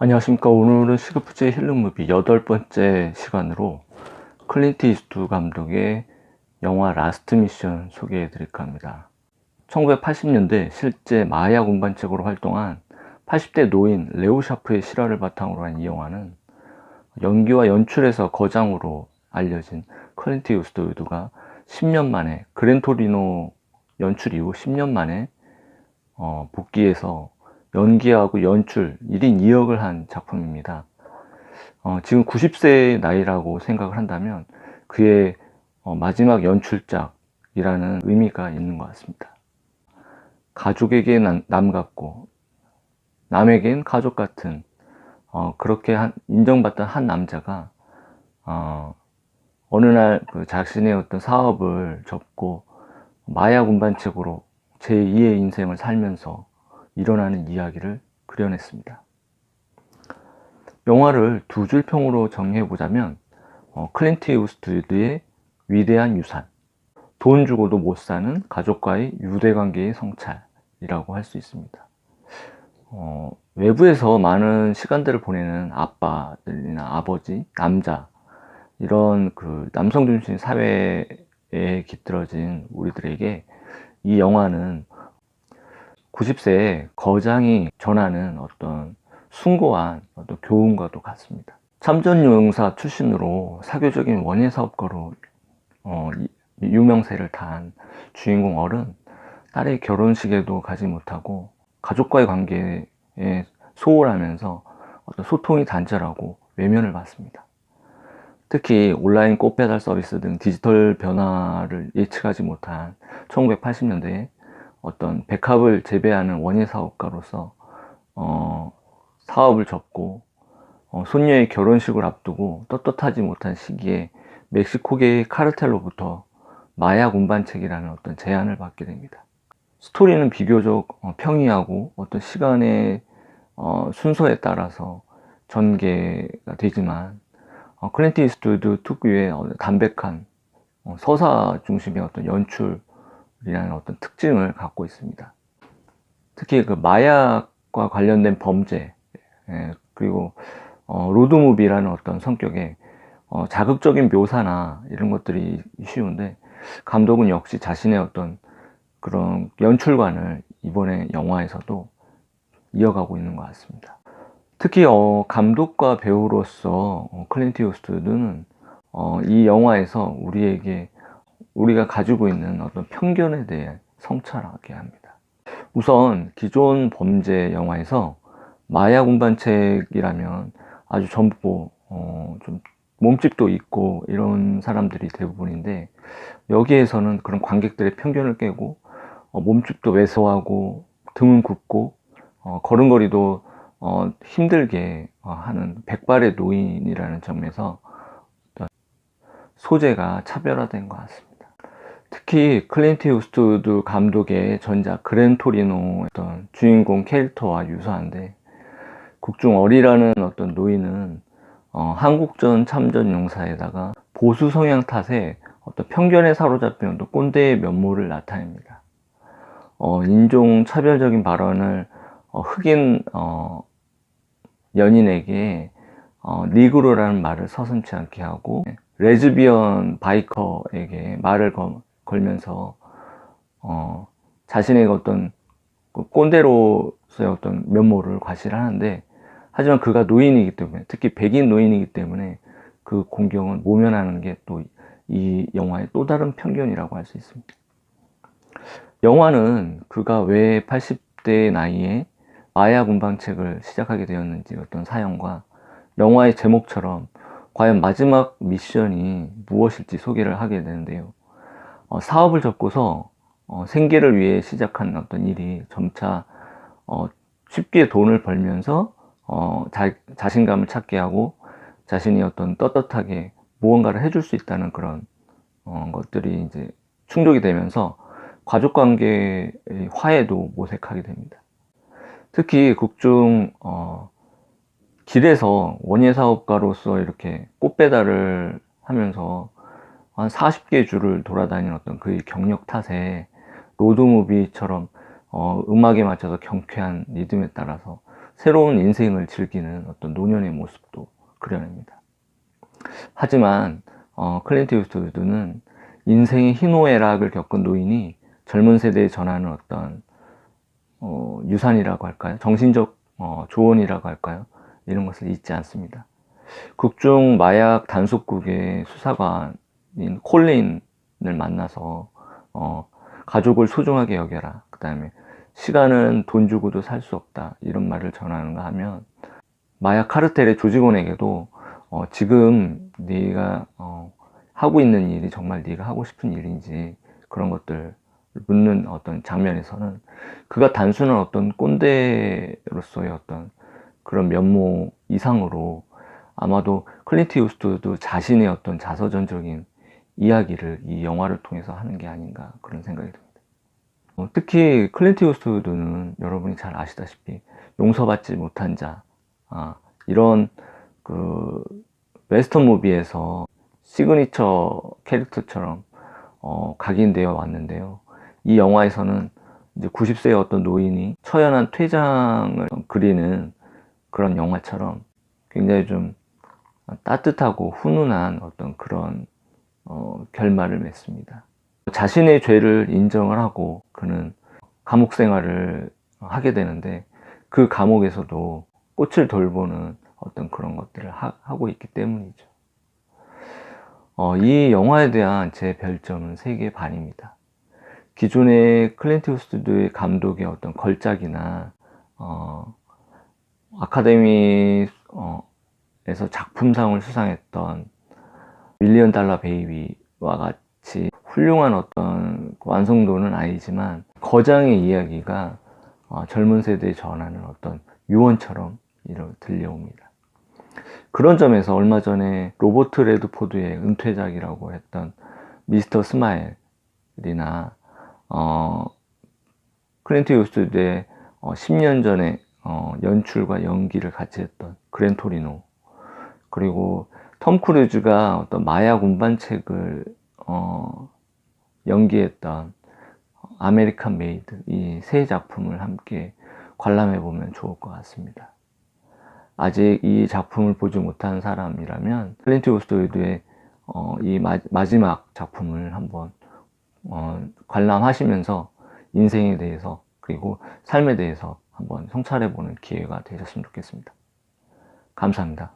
안녕하십니까. 오늘은 시그프제 힐링무비 8번째 시간으로 클린트 이스트우드 감독의 영화 라스트 미션 소개해 드릴까 합니다. 1980년대 실제 마약 운반책으로 활동한 80대 노인 레오 샤프의 실화를 바탕으로 한 이 영화는 연기와 연출에서 거장으로 알려진 클린트 이스트우드가 10년 만에 그랜토리노 연출 이후 10년 만에 복귀해서 연기하고 연출 1인 2역을 한 작품입니다. 지금 90세의 나이라고 생각을 한다면 그의 마지막 연출작이라는 의미가 있는 것 같습니다. 가족에겐 남 같고 남에겐 가족 같은 그렇게 인정받던 한 남자가 어느 날 그 자신의 어떤 사업을 접고 마약 운반책으로 제2의 인생을 살면서 일어나는 이야기를 그려냈습니다. 영화를 두 줄 평으로 정리해보자면 클린트 이스트우드의 위대한 유산, 돈 주고도 못 사는 가족과의 유대관계의 성찰이라고 할 수 있습니다. 외부에서 많은 시간들을 보내는 아빠들이나 아버지, 남자, 이런 그 남성 중심 사회에 깃들어진 우리들에게 이 영화는 90세의 거장이 전하는 어떤 숭고한 어떤 교훈과도 같습니다. 참전용사 출신으로 사교적인 원예 사업가로 유명세를 탄 주인공 어른, 딸의 결혼식에도 가지 못하고 가족과의 관계에 소홀하면서 어떤 소통이 단절하고 외면을 받습니다. 특히 온라인 꽃배달 서비스 등 디지털 변화를 예측하지 못한 1980년대에 어떤 백합을 재배하는 원예 사업가로서 사업을 접고 손녀의 결혼식을 앞두고 떳떳하지 못한 시기에 멕시코계의 카르텔로부터 마약 운반책이라는 어떤 제안을 받게 됩니다. 스토리는 비교적 평이하고 어떤 시간의 순서에 따라서 전개가 되지만 클린트 이스트우드 특유의 담백한 서사 중심의 어떤 연출이라는 어떤 특징을 갖고 있습니다. 특히 그 마약과 관련된 범죄, 그리고 로드무비라는 어떤 성격의 자극적인 묘사나 이런 것들이 쉬운데, 감독은 역시 자신의 어떤 그런 연출관을 이번에 영화에서도 이어가고 있는 것 같습니다. 특히 감독과 배우로서 클린트 이스트우드는 이 영화에서 우리가 가지고 있는 어떤 편견에 대해 성찰하게 합니다. 우선 기존 범죄 영화에서 마약 운반책이라면 아주 전부 좀 몸집도 있고 이런 사람들이 대부분인데, 여기에서는 그런 관객들의 편견을 깨고 몸집도 왜소하고 등은 굽고 걸음걸이도 힘들게 하는 백발의 노인이라는 점에서 소재가 차별화된 것 같습니다. 특히 클린트 이스트우드 감독의 전작 그랜토리노의 어떤 주인공 캐릭터와 유사한데, 국중 어리라는 어떤 노인은 한국전 참전 용사에다가 보수 성향 탓에 어떤 편견에 사로잡힌 어떤 꼰대의 면모를 나타냅니다. 인종 차별적인 발언을 흑인 연인에게 니그로라는 말을 서슴지 않게 하고, 레즈비언 바이커에게 말을 걸면서 자신의 어떤 꼰대로서의 어떤 면모를 과시하는데, 하지만 그가 노인이기 때문에, 특히 백인 노인이기 때문에 그 공경은 모면하는 게 또 이 영화의 또 다른 편견이라고 할 수 있습니다. 영화는 그가 왜 80대 나이에 마약 운반책을 시작하게 되었는지 어떤 사연과 영화의 제목처럼 과연 마지막 미션이 무엇일지 소개를 하게 되는데요. 사업을 접고서 생계를 위해 시작한 어떤 일이 점차 쉽게 돈을 벌면서 자신감을 찾게 하고, 자신이 어떤 떳떳하게 무언가를 해줄 수 있다는 그런 것들이 이제 충족이 되면서 가족관계의 화해도 모색하게 됩니다. 특히 극중 길에서 원예 사업가로서 이렇게 꽃배달을 하면서 한 40개 주를 돌아다니는 어떤 그의 경력 탓에 로드무비처럼 음악에 맞춰서 경쾌한 리듬에 따라서 새로운 인생을 즐기는 어떤 노년의 모습도 그려냅니다. 하지만 클린트 이스트우드는 인생의 희노애락을 겪은 노인이 젊은 세대에 전하는 어떤 유산이라고 할까요? 정신적 조언이라고 할까요? 이런 것을 잊지 않습니다. 극중 마약 단속국의 수사관인 콜린을 만나서 가족을 소중하게 여겨라, 그 다음에 시간은 돈 주고도 살 수 없다, 이런 말을 전하는가 하면, 마약 카르텔의 조직원에게도 지금 네가 하고 있는 일이 정말 네가 하고 싶은 일인지 그런 것들 묻는 어떤 장면에서는 그가 단순한 어떤 꼰대로서의 어떤 그런 면모 이상으로 아마도 클린트 이스트우드 자신의 어떤 자서전적인 이야기를 이 영화를 통해서 하는 게 아닌가, 그런 생각이 듭니다. 특히 클린트 이스트우드는 여러분이 잘 아시다시피 용서받지 못한 자, 이런 그 웨스턴 무비에서 시그니처 캐릭터처럼 각인되어 왔는데요. 이 영화에서는 이제 90세의 어떤 노인이 처연한 퇴장을 그리는 그런 영화처럼 굉장히 좀 따뜻하고 훈훈한 어떤 그런 결말을 맺습니다. 자신의 죄를 인정을 하고 그는 감옥 생활을 하게 되는데, 그 감옥에서도 꽃을 돌보는 어떤 그런 것들을 하고 있기 때문이죠. 이 영화에 대한 제 별점은 3개 반입니다. 기존의 클린트 이스트우드의 감독의 어떤 걸작이나 아카데미에서 작품상을 수상했던 밀리언 달러 베이비와 같이 훌륭한 어떤 완성도는 아니지만 거장의 이야기가 젊은 세대에 전하는 어떤 유언처럼 들려옵니다. 그런 점에서 얼마 전에 로버트 레드포드의 은퇴작이라고 했던 미스터 스마일이나 클린트 이스트우드의 10년 전에 연출과 연기를 같이 했던 그랜 토리노, 그리고 톰 크루즈가 어떤 마약 운반책을 연기했던 아메리칸 메이드, 이 세 작품을 함께 관람해 보면 좋을 것 같습니다. 아직 이 작품을 보지 못한 사람이라면 클린트 이스트우드의 이 마지막 작품을 한번 관람하시면서 인생에 대해서 그리고 삶에 대해서 한번 성찰해 보는 기회가 되셨으면 좋겠습니다. 감사합니다.